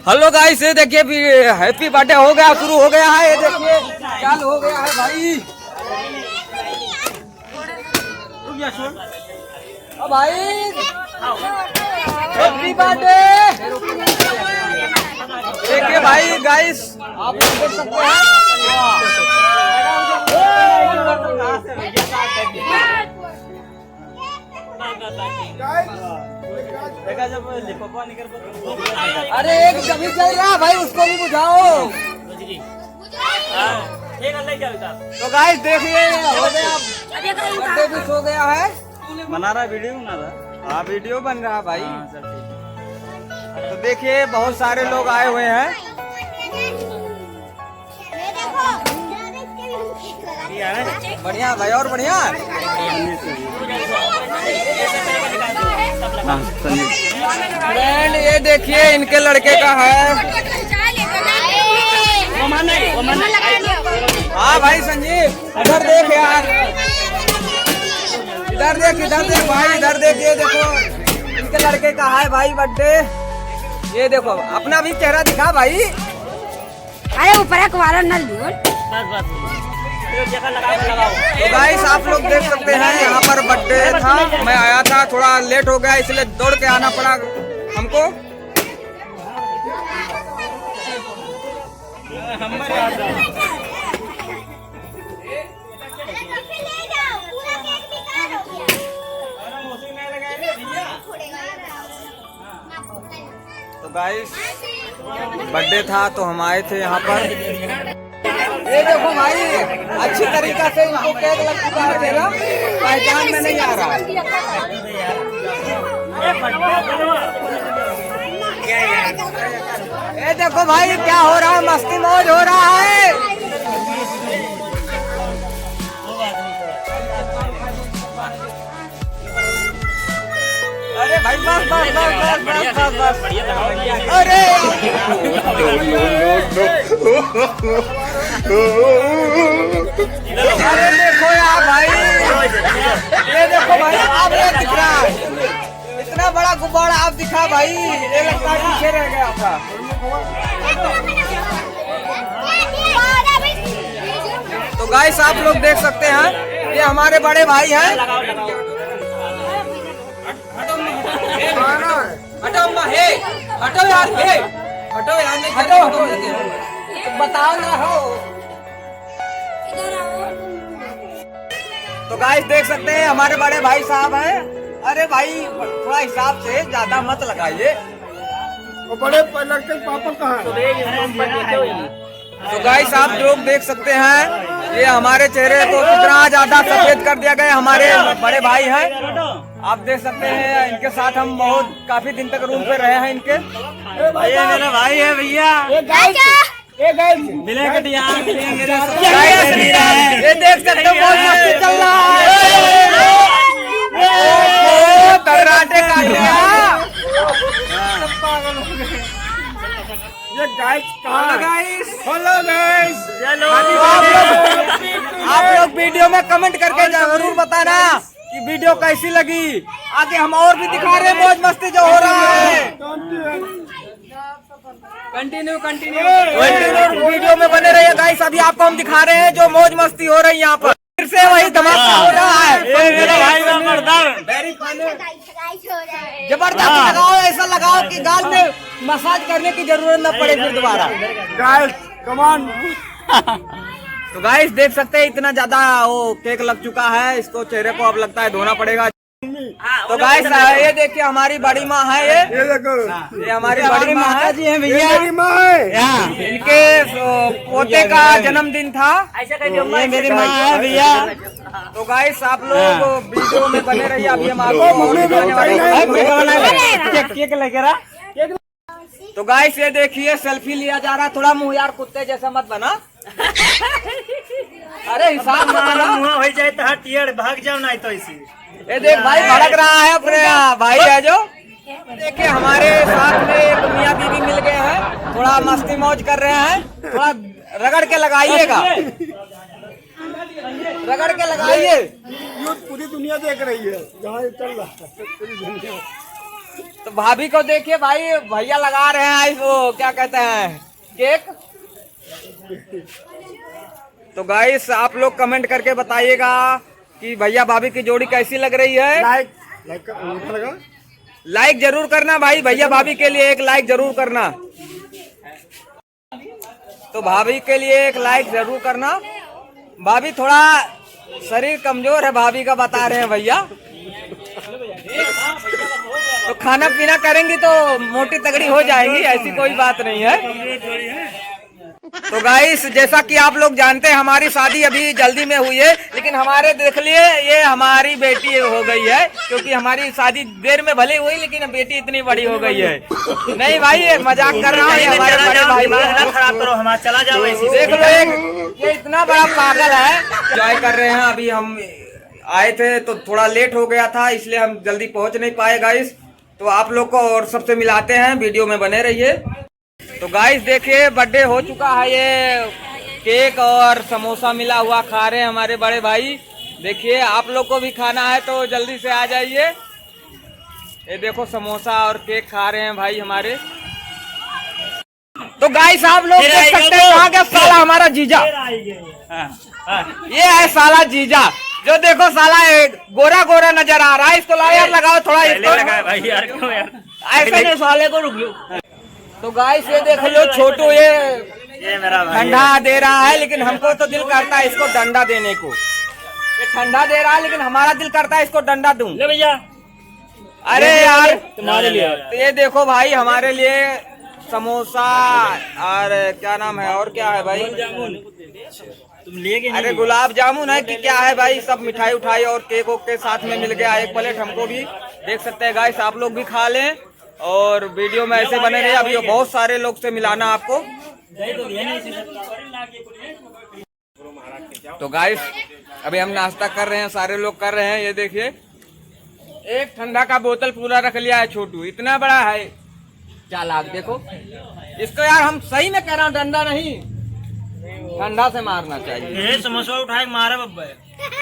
Hello guys, ये देखिए happy birthday हो गया, शुरू हो गया है। ये देखिए चालू हो गया है भाई। ओ भाई हैप्पी बर्थडे। देखिए भाई गाइस, आप लोग देख सकते हैं। अरे एक जमी चल रहा भाई, उसको भी बुझाओ। तो गाइस देखिए हो गया, बर्थडे भी हो गया है। बना रहा वीडियो बना रहा। हाँ वीडियो बन रहा भाई। तो देखिए बहुत सारे लोग आए हुए हैं। बढ़िया भाई, और बढ़िया। फ्रेंड ये देखिए इनके लड़के का है। हाँ भाई संजीव, इधर देख यार, इधर देख भाई, इधर देख। ये देखो इनके लड़के का है भाई बर्थडे। ये देखो अपना भी चेहरा दिखा भाई। अरे ऊपर तो गाइस आप लोग देख सकते हैं, यहाँ पर बर्थडे था। मैं आया था, थोड़ा लेट हो गया इसलिए दौड़ के आना पड़ा हमको। तो गाइस बर्थडे था तो हम आए थे यहाँ पर। ये देखो भाई अच्छी तरीका से इनको केक लग चुका है, मेरा पहचान में नहीं आ रहा। ये देखो भाई क्या हो रहा है, मस्ती मौज हो रहा है। अरे भाई बस बस बस बस बस बस। अरे अरे देखो यार भाई, ये देखो भाई आप ये दिख रहा है, इतना बड़ा गुब्बारा आप दिखा भाई, ये लगता है पीछे रह गया था। तो गाइस आप लोग देख सकते हैं, ये हमारे बड़े भाई हैं। हटो हे, हटो यार, हे हटो यार, नहीं हटो, बताओ ना हो। तो गाइस देख सकते हैं हमारे बड़े भाई साहब हैं। अरे भाई थोड़ा हिसाब से, ज्यादा मत लगाइए। वो बड़े लड़के पापा कहाँ है? तो गाइस आप लोग देख सकते हैं, ये हमारे चेहरे को कितना ज्यादा सफेद कर दिया गया। हमारे बड़े भाई हैं, आप देख सकते हैं। इनके साथ हम बहुत काफी दिन तक रूम पे रहे हैं इनके। ये मेरा भाई है भैया। ये देख सकते हो बहुत मस्ती चल रहा है, कराटे काट लिया। ये गाइस कहाँ? हेलो गाइस, आप लोग वीडियो में कमेंट करके जरूर बताना कि वीडियो कैसी लगी। आगे हम और भी दिखा रहे हैं मौज मस्ती जो हो रहा है। कंटिन्यू वीडियो में बने रहिए गाइस। अभी आपको हम दिखा रहे हैं जो मौज मस्ती हो रही है यहाँ पर। फिर से वही धमाका हो रहा है। जबरदस्त लगाओ, ऐसा लगाओ कि गाल में मसाज करने की जरूरत न पड़े फिर दोबारा। Guys come on. तो गाइस देख सकते हैं इतना ज्यादा वो केक लग चुका है, इसको चेहरे को अब लगता है धोना पड़ेगा। तो गाइस ये देखिए हमारी बड़ी माँ है। ये देखो, ये हमारी बड़ी माता जी हैं भैया। मेरी माँ है। इनके पोते का जन्मदिन था। ये मेरी माँ है भैया। तो गाइस आप लोग वीडियो में बने रहिए। अभी हम आपको केक लेके रहा। तो गाइस ये देखिए सेल्फी लिया जा रहा। थोड़ा मुँह यार कुत्ते जैसा मत बना। अरे हिसाब मुँह हो जाए तो टियर भाग जाओ, नहीं तो इसी। ये देख भाई भड़क रहा है अपने भाई है जो। देखिए हमारे साथ में एक मियाँ बीवी मिल गए हैं, थोड़ा मस्ती मौज कर रहे हैं। थोड़ा रगड़ के लगाइएगा, रगड़ के लगाइए। पूरी दुनिया देख रही है जहाँ ये चल रहा है, पूरी दुनिया। तो भाभी को देखिए भाई, भैया लगा रहे हैं वो क्या कहते हैं केक। तो गाइस आप लोग कमेंट करके बताइएगा कि भैया भाभी की जोड़ी कैसी लग रही है। लाइक लाइक अंगूठा लगा। लाइक जरूर करना भाई, भैया भाभी के लिए एक लाइक जरूर करना। तो भाभी के लिए एक लाइक जरूर करना। भाभी थोड़ा शरीर कमजोर है भाभी का, बता रहे हैं भैया। तो खाना पीना करेंगी तो मोटी तगड़ी हो जाएंगी, ऐसी कोई बात नहीं है। तो गाइस जैसा कि आप लोग जानते हैं हमारी शादी अभी जल्दी में हुई है, लेकिन हमारे देख लिए ये हमारी बेटी हो गई है, क्योंकि हमारी शादी देर में भले हुई लेकिन बेटी इतनी बड़ी हो गई है। नहीं भाई ये मजाक कर रहा हूँ, ये हमारे बड़े भाई खराब करो हमारा, चला जाओ ऐसी। देख लो ये इतना बड़ा पागल है। एंजॉय कर रहे हैं। अभी हम आए थे तो थोड़ा लेट हो गया था, इसलिए हम जल्दी पहुंच नहीं पाए गाइस। तो आप लोग को और सबसे मिलाते हैं, वीडियो में बने रहिए। तो गाइस देखिए बर्थडे हो चुका है, ये केक और समोसा मिला हुआ खा रहे हैं हमारे बड़े भाई। देखिए आप लोग को भी खाना है तो जल्दी से आ जाइए। ये देखो समोसा और केक खा रहे हैं भाई हमारे। तो गाइस आप लोग देख सकते हैं कहाँ का साला हमारा जीजा, ये है साला जीजा जो देखो साला गोरा गोरा नजर आ रहा है। इसको लाओ यार, लगाओ थोड़ा इसको भाई यार, क्यों यार ऐसे नहीं साले को, रुक। तो गाइस ये देख लो छोटू ये मेरा भाई ठंडा दे रहा है, लेकिन हमको तो दिल करता है इसको डंडा देने को। ये ठंडा दे रहा है लेकिन हमारा दिल करता है इसको डंडा दूं। ले भैया, अरे यार तुम्हारे लिए। तो ये देखो भाई हमारे लिए समोसा और क्या नाम है और क्या है भाई, तुम लेके अरे गुलाब जामुन है कि क्या है भाई, सब मिठाई उठाई और केक ओक के साथ में मिल गया एक प्लेट। हमको भी देख सकते हैं गाइस, आप लोग भी खा लें और वीडियो में ऐसे बने रहे। अभी बहुत सारे लोग से मिलाना आपको। तो गाइस अभी हम नाश्ता कर रहे हैं, सारे लोग कर रहे हैं। ये देखिए एक ठंडा का बोतल पूरा रख लिया है छोटू, इतना बड़ा है चालाक। देखो इसको यार, हम सही में कह रहा हूँ डंडा नहीं ठंडा से मारना चाहिए। समोसा उठाए मारा बब्बा।